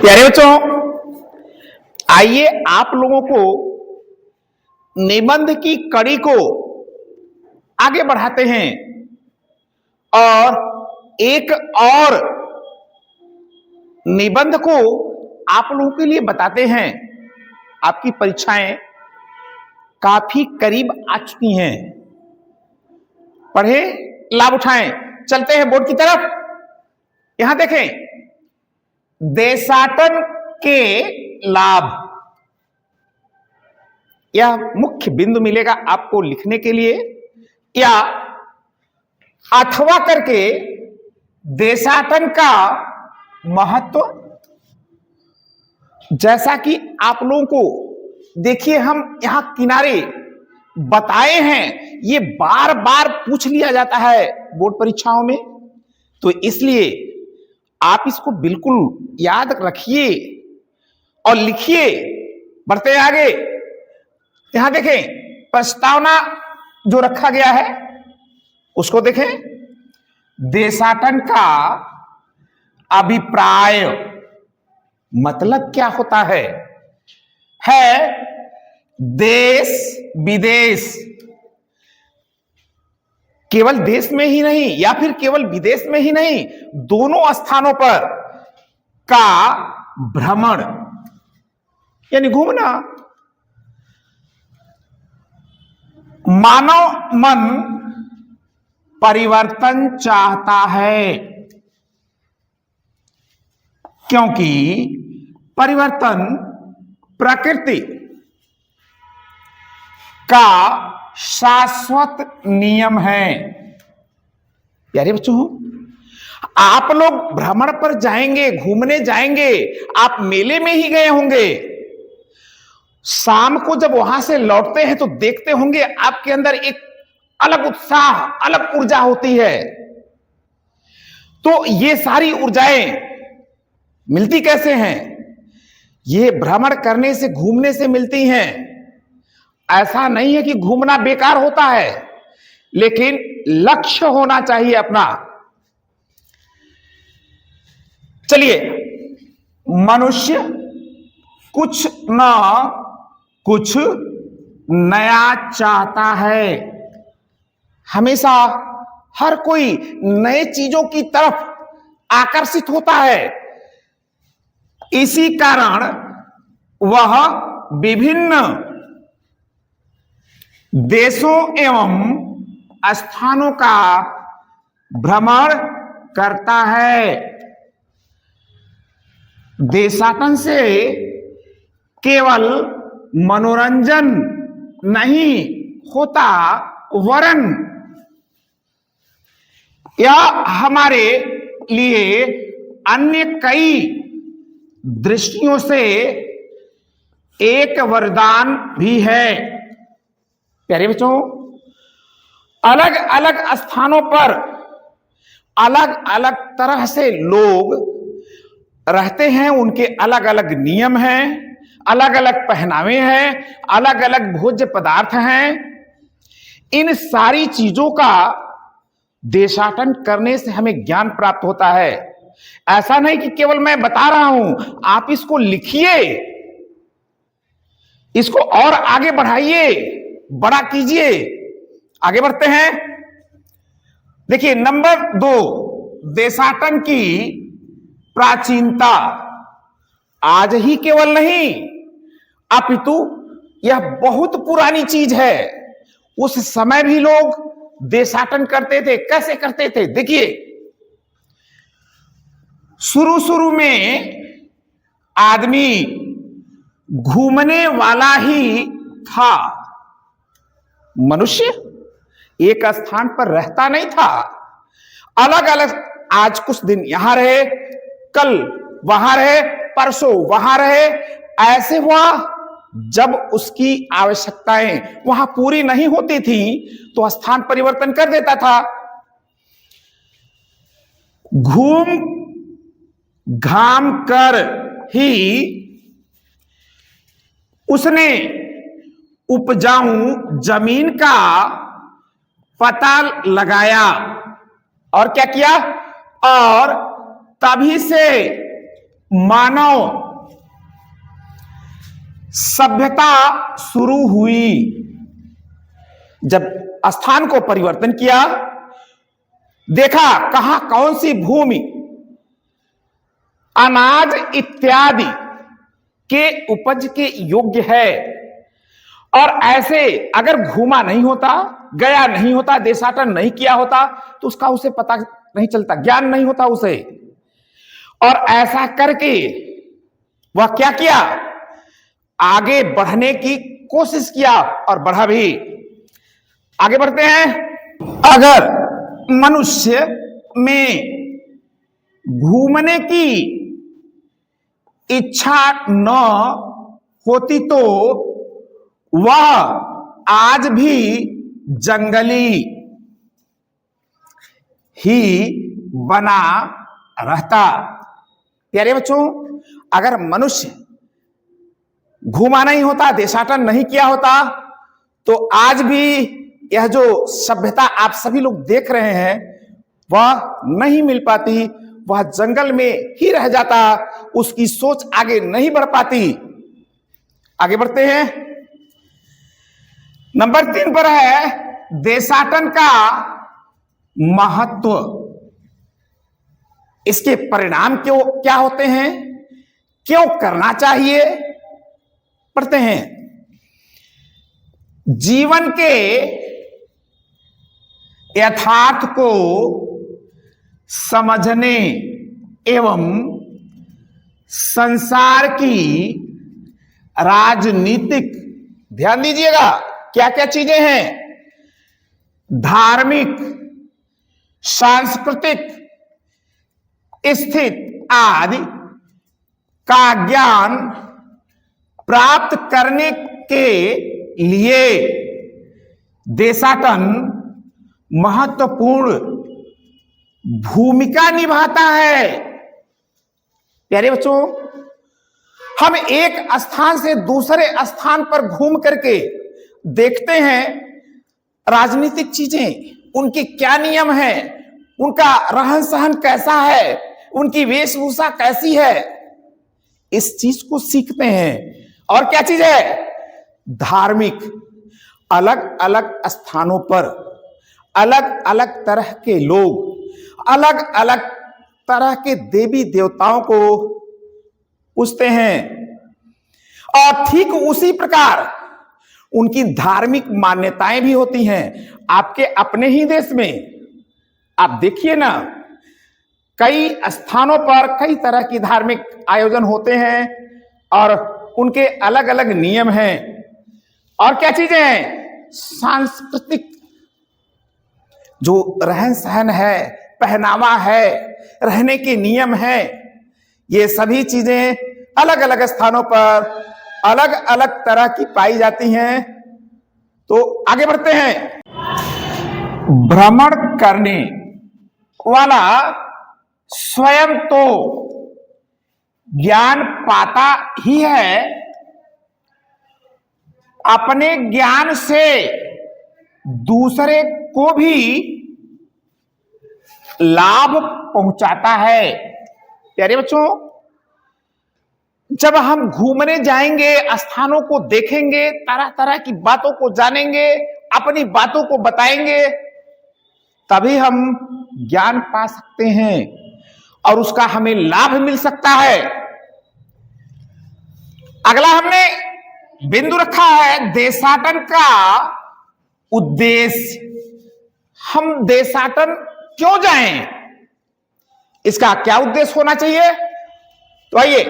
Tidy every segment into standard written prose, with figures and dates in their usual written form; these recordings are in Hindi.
प्यारे बच्चों, आइए आप लोगों को निबंध की कड़ी को आगे बढ़ाते हैं और एक और निबंध को आप लोगों के लिए बताते हैं। आपकी परीक्षाएं काफी करीब आ चुकी हैं, पढ़े, लाभ उठाएं। चलते हैं बोर्ड की तरफ। यहां देखें, देशाटन के लाभ, यह मुख्य बिंदु मिलेगा आपको लिखने के लिए, या अथवा करके देशाटन का महत्व। जैसा कि आप लोगों को देखिए, हम यहां किनारे बताए हैं, ये बार बार पूछ लिया जाता है बोर्ड परीक्षाओं में, तो इसलिए आप इसको बिल्कुल याद रखिए और लिखिए। बढ़ते हैं आगे। यहां देखें, प्रस्तावना जो रखा गया है उसको देखें। देशाटन का अभिप्राय मतलब क्या होता है देश विदेश, केवल देश में ही नहीं या फिर केवल विदेश में ही नहीं, दोनों स्थानों पर का भ्रमण यानी घूमना। मानव मन परिवर्तन चाहता है, क्योंकि परिवर्तन प्रकृति का शाश्वत नियम है। प्यारे बच्चों, आप लोग भ्रमण पर जाएंगे, घूमने जाएंगे, आप मेले में ही गए होंगे, शाम को जब वहां से लौटते हैं तो देखते होंगे आपके अंदर एक अलग उत्साह, अलग ऊर्जा होती है। तो ये सारी ऊर्जाएं मिलती कैसे हैं? ये भ्रमण करने से, घूमने से मिलती हैं। ऐसा नहीं है कि घूमना बेकार होता है, लेकिन लक्ष्य होना चाहिए अपना। चलिए, मनुष्य कुछ ना कुछ नया चाहता है। हमेशा हर कोई नए चीजों की तरफ आकर्षित होता है। इसी कारण वह विभिन्न देशों एवं स्थानों का भ्रमण करता है। देशाटन से केवल मनोरंजन नहीं होता, वरन यह हमारे लिए अन्य कई दृष्टियों से एक वरदान भी है। प्यारे बच्चों, अलग अलग स्थानों पर अलग अलग तरह से लोग रहते हैं, उनके अलग अलग नियम हैं, अलग अलग पहनावे हैं, अलग अलग भोज्य पदार्थ हैं। इन सारी चीजों का देशाटन करने से हमें ज्ञान प्राप्त होता है। ऐसा नहीं कि केवल मैं बता रहा हूं, आप इसको लिखिए, इसको और आगे बढ़ाइए, बड़ा कीजिए। आगे बढ़ते हैं। देखिए, नंबर 2, देशाटन की प्राचीनता। आज ही केवल नहीं, अपितु यह बहुत पुरानी चीज है। उस समय भी लोग देशाटन करते थे। कैसे करते थे? देखिए, शुरू शुरू में आदमी घूमने वाला ही था। मनुष्य एक स्थान पर रहता नहीं था, अलग अलग, आज कुछ दिन यहां रहे, कल वहां रहे, परसों वहां रहे। ऐसे हुआ, जब उसकी आवश्यकताएं वहां पूरी नहीं होती थी तो स्थान परिवर्तन कर देता था। घूम घाम कर ही उसने उपजाऊ जमीन का पता लगाया और क्या किया, और तभी से मानव सभ्यता शुरू हुई। जब स्थान को परिवर्तन किया, देखा कहां कौन सी भूमि अनाज इत्यादि के उपज के योग्य है, और ऐसे अगर घूमा नहीं होता, गया नहीं होता, देशाटन नहीं किया होता, तो उसका उसे पता नहीं चलता, ज्ञान नहीं होता उसे। और ऐसा करके वह क्या किया, आगे बढ़ने की कोशिश किया और बढ़ा भी। आगे बढ़ते हैं। अगर मनुष्य में घूमने की इच्छा न होती तो वह आज भी जंगली ही बना रहता। प्यारे बच्चों, अगर मनुष्य घूमा नहीं होता, देशाटन नहीं किया होता, तो आज भी यह जो सभ्यता आप सभी लोग देख रहे हैं वह नहीं मिल पाती, वह जंगल में ही रह जाता, उसकी सोच आगे नहीं बढ़ पाती। आगे बढ़ते हैं। नंबर 3 पर है देशाटन का महत्व। इसके परिणाम क्या होते हैं, क्यों करना चाहिए, पढ़ते हैं। जीवन के यथार्थ को समझने एवं संसार की राजनीतिक, ध्यान दीजिएगा क्या क्या चीजें हैं, धार्मिक, सांस्कृतिक स्थिति आदि का ज्ञान प्राप्त करने के लिए देशाटन महत्वपूर्ण भूमिका निभाता है। प्यारे बच्चों, हम एक स्थान से दूसरे स्थान पर घूम करके देखते हैं राजनीतिक चीजें, उनके क्या नियम है, उनका रहन सहन कैसा है, उनकी वेशभूषा कैसी है, इस चीज को सीखते हैं। और क्या चीज है, धार्मिक, अलग अलग स्थानों पर अलग अलग तरह के लोग अलग अलग तरह के देवी देवताओं को पूजते हैं, और ठीक उसी प्रकार उनकी धार्मिक मान्यताएं भी होती हैं। आपके अपने ही देश में आप देखिए ना, कई स्थानों पर कई तरह की धार्मिक आयोजन होते हैं और उनके अलग अलग नियम हैं। और क्या चीजें हैं, सांस्कृतिक जो रहन सहन है, पहनावा है, रहने के नियम हैं, ये सभी चीजें अलग अलग स्थानों पर अलग अलग तरह की पाई जाती हैं। तो आगे बढ़ते हैं। भ्रमण करने वाला स्वयं तो ज्ञान पाता ही है, अपने ज्ञान से दूसरे को भी लाभ पहुंचाता है। प्यारे बच्चों, जब हम घूमने जाएंगे, स्थानों को देखेंगे, तरह तरह की बातों को जानेंगे, अपनी बातों को बताएंगे, तभी हम ज्ञान पा सकते हैं और उसका हमें लाभ मिल सकता है। अगला हमने बिंदु रखा है देशाटन का उद्देश्य। हम देशाटन क्यों जाएं, इसका क्या उद्देश्य होना चाहिए? तो आइए,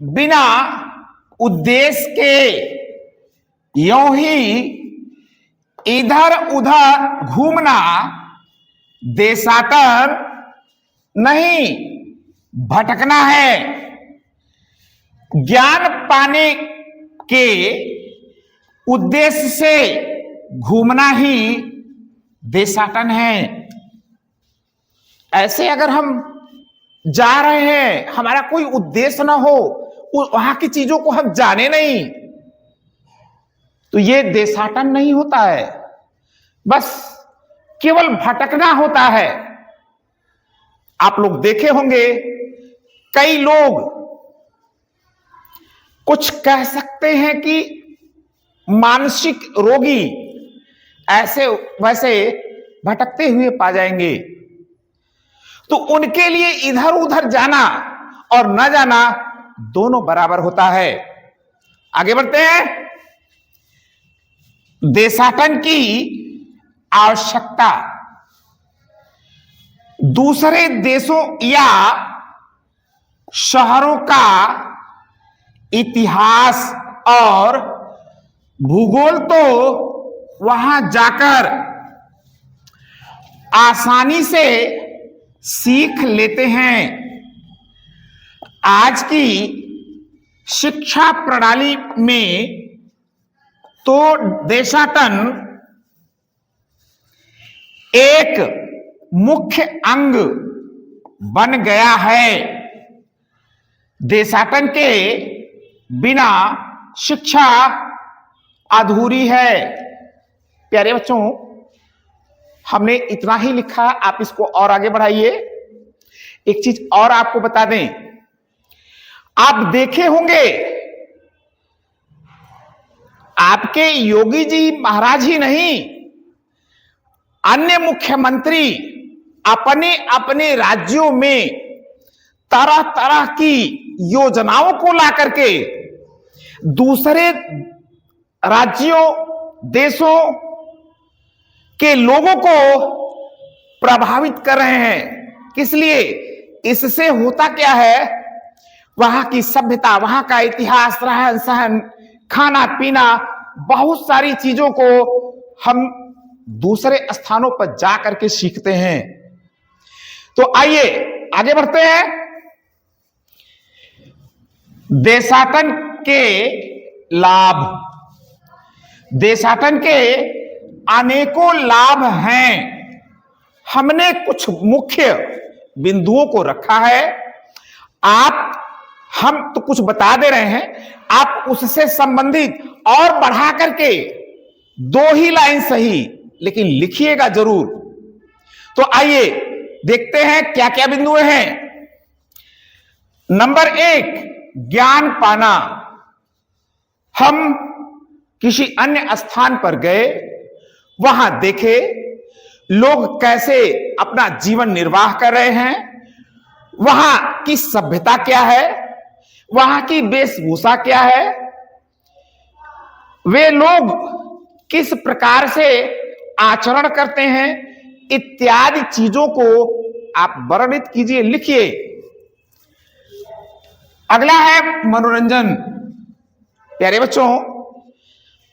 बिना उद्देश्य के यूं ही इधर उधर घूमना देशाटन नहीं, भटकना है। ज्ञान पाने के उद्देश्य से घूमना ही देशाटन है। ऐसे अगर हम जा रहे हैं, हमारा कोई उद्देश्य ना हो, वहां की चीजों को हम जाने नहीं, तो ये देशाटन नहीं होता है, बस केवल भटकना होता है। आप लोग देखे होंगे, कई लोग कुछ कह सकते हैं कि मानसिक रोगी ऐसे वैसे भटकते हुए पा जाएंगे। तो उनके लिए इधर उधर जाना और न जाना दोनों बराबर होता है। आगे बढ़ते हैं। देशाटन की आवश्यकता दूसरे देशों या शहरों का इतिहास और भूगोल तो वहां जाकर आसानी से सीख लेते हैं। आज की शिक्षा प्रणाली में तो देशाटन एक मुख्य अंग बन गया है। देशाटन के बिना शिक्षा अधूरी है। प्यारे बच्चों, हमने इतना ही लिखा, आप इसको और आगे बढ़ाइए। एक चीज और आपको बता दें, आप देखे होंगे आपके योगी जी महाराज ही नहीं, अन्य मुख्यमंत्री अपने अपने राज्यों में तरह तरह की योजनाओं को ला करके दूसरे राज्यों देशों के लोगों को प्रभावित कर रहे हैं। किस लिए? इससे होता क्या है, वहां की सभ्यता, वहां का इतिहास, रहन सहन, खाना पीना, बहुत सारी चीजों को हम दूसरे स्थानों पर जा करके सीखते हैं। तो आइए आगे बढ़ते हैं। देशाटन के लाभ, देशाटन के अनेकों लाभ हैं। हमने कुछ मुख्य बिंदुओं को रखा है। हम तो कुछ बता दे रहे हैं, आप उससे संबंधित और बढ़ा करके 2 ही लाइन सही लेकिन लिखिएगा जरूर। तो आइए देखते हैं क्या क्या बिंदु हैं। नंबर 1, ज्ञान पाना। हम किसी अन्य स्थान पर गए, वहां देखे लोग कैसे अपना जीवन निर्वाह कर रहे हैं, वहां की सभ्यता क्या है, वहां की वेशभूषा क्या है, वे लोग किस प्रकार से आचरण करते हैं, इत्यादि चीजों को आप वर्णित कीजिए, लिखिए। अगला है मनोरंजन। प्यारे बच्चों,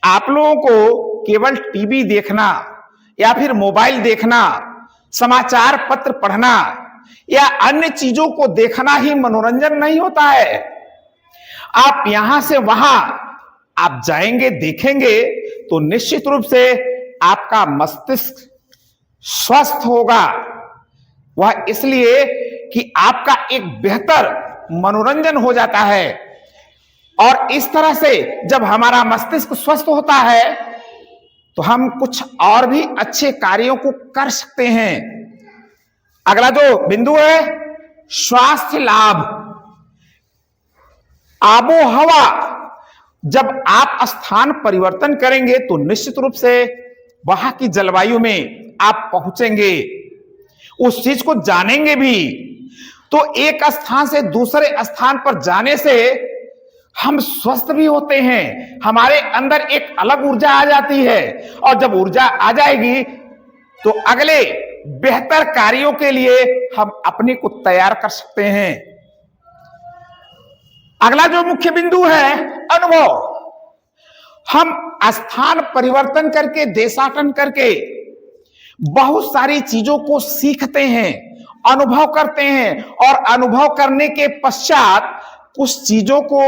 आप लोगों को केवल टीवी देखना या फिर मोबाइल देखना, समाचार पत्र पढ़ना या अन्य चीजों को देखना ही मनोरंजन नहीं होता है। आप यहां से वहां आप जाएंगे, देखेंगे तो निश्चित रूप से आपका मस्तिष्क स्वस्थ होगा। वह इसलिए कि आपका एक बेहतर मनोरंजन हो जाता है। और इस तरह से जब हमारा मस्तिष्क स्वस्थ होता है तो हम कुछ और भी अच्छे कार्यों को कर सकते हैं। अगला जो बिंदु है, स्वास्थ्य लाभ। आबोहवा, जब आप स्थान परिवर्तन करेंगे तो निश्चित रूप से वहां की जलवायु में आप पहुंचेंगे, उस चीज को जानेंगे भी। तो एक स्थान से दूसरे स्थान पर जाने से हम स्वस्थ भी होते हैं, हमारे अंदर एक अलग ऊर्जा आ जाती है, और जब ऊर्जा आ जाएगी तो अगले बेहतर कार्यों के लिए हम अपने को तैयार कर सकते हैं। अगला जो मुख्य बिंदु है, अनुभव। हम स्थान परिवर्तन करके, देशाटन करके बहुत सारी चीजों को सीखते हैं, अनुभव करते हैं, और अनुभव करने के पश्चात कुछ चीजों को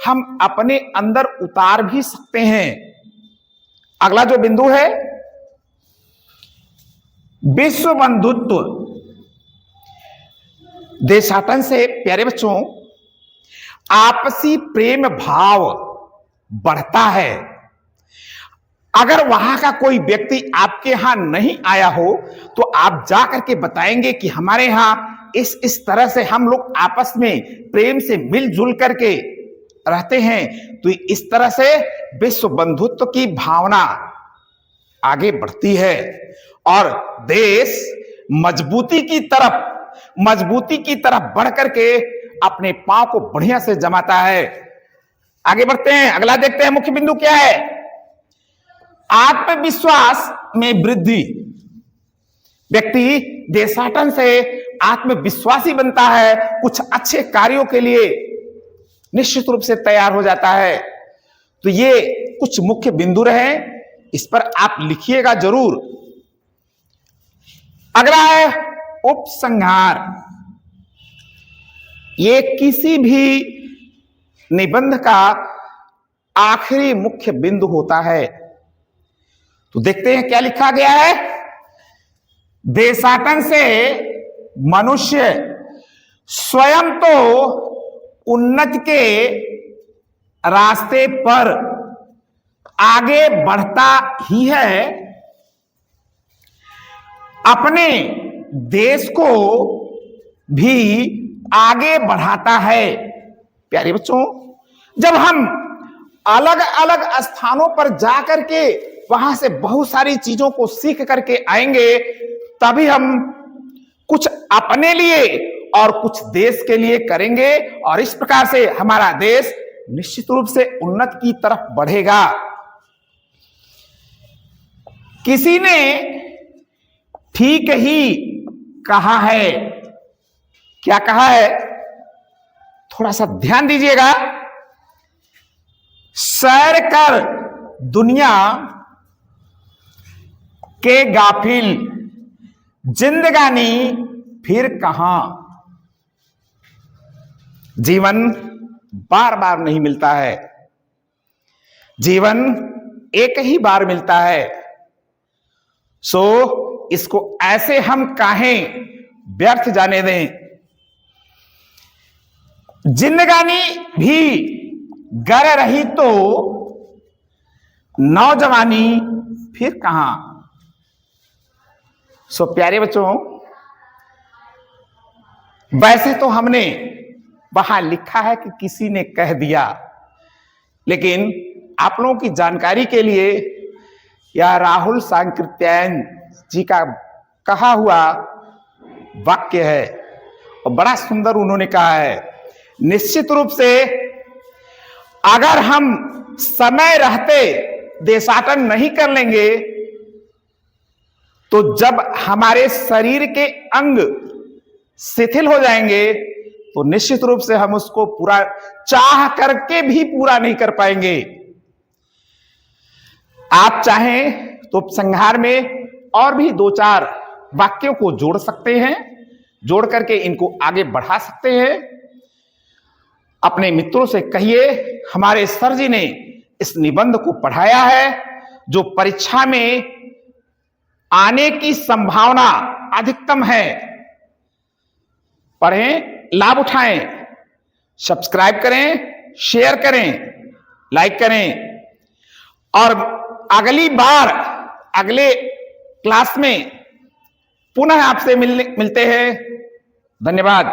हम अपने अंदर उतार भी सकते हैं। अगला जो बिंदु है, विश्व बंधुत्व। देशाटन से प्यारे बच्चों आपसी प्रेम भाव बढ़ता है। अगर वहां का कोई व्यक्ति आपके यहां नहीं आया हो तो आप जा करके बताएंगे कि हमारे यहां इस तरह से हम लोग आपस में प्रेम से मिलजुल करके रहते हैं, तो इस तरह से विश्व बंधुत्व की भावना आगे बढ़ती है और देश मजबूती की तरफ बढ़ करके अपने पांव को बढ़िया से जमाता है। आगे बढ़ते हैं, अगला देखते हैं मुख्य बिंदु क्या है। आत्मविश्वास में वृद्धि। व्यक्ति देशाटन से आत्मविश्वासी बनता है, कुछ अच्छे कार्यों के लिए निश्चित रूप से तैयार हो जाता है। तो ये कुछ मुख्य बिंदु रहे, इस पर आप लिखिएगा जरूर। अगला है उपसंहार। ये किसी भी निबंध का आखिरी मुख्य बिंदु होता है। तो देखते हैं क्या लिखा गया है। देशाटन से मनुष्य स्वयं तो उन्नति के रास्ते पर आगे बढ़ता ही है, अपने देश को भी आगे बढ़ाता है। प्यारे बच्चों, जब हम अलग अलग स्थानों पर जाकर के वहां से बहुत सारी चीजों को सीख करके आएंगे, तभी हम कुछ अपने लिए और कुछ देश के लिए करेंगे और इस प्रकार से हमारा देश निश्चित रूप से उन्नति की तरफ बढ़ेगा। किसी ने ठीक ही कहा है। क्या कहा है? थोड़ा सा ध्यान दीजिएगा। सैर कर दुनिया के गाफिल, जिंदगानी फिर कहां। जीवन बार बार नहीं मिलता है, जीवन एक ही बार मिलता है। सो इसको ऐसे हम काहें व्यर्थ जाने दें। जिंदगानी भी गर रही तो नौजवानी फिर कहां। सो प्यारे बच्चों, वैसे तो हमने वहां लिखा है कि किसी ने कह दिया, लेकिन आप लोगों की जानकारी के लिए यह राहुल सांकृत्यायन जी का कहा हुआ वाक्य है और बड़ा सुंदर उन्होंने कहा है। निश्चित रूप से अगर हम समय रहते देशाटन नहीं कर लेंगे, तो जब हमारे शरीर के अंग शिथिल हो जाएंगे, तो निश्चित रूप से हम उसको पूरा चाह करके भी पूरा नहीं कर पाएंगे। आप चाहें तो उपसंहार में और भी 2-4 वाक्यों को जोड़ सकते हैं, जोड़ करके इनको आगे बढ़ा सकते हैं। अपने मित्रों से कहिए, हमारे सर जी ने इस निबंध को पढ़ाया है, जो परीक्षा में आने की संभावना अधिकतम है। पढ़ें, लाभ उठाएं, सब्सक्राइब करें, शेयर करें, लाइक करें और अगली बार अगले क्लास में पुनः आपसे मिलते हैं। धन्यवाद।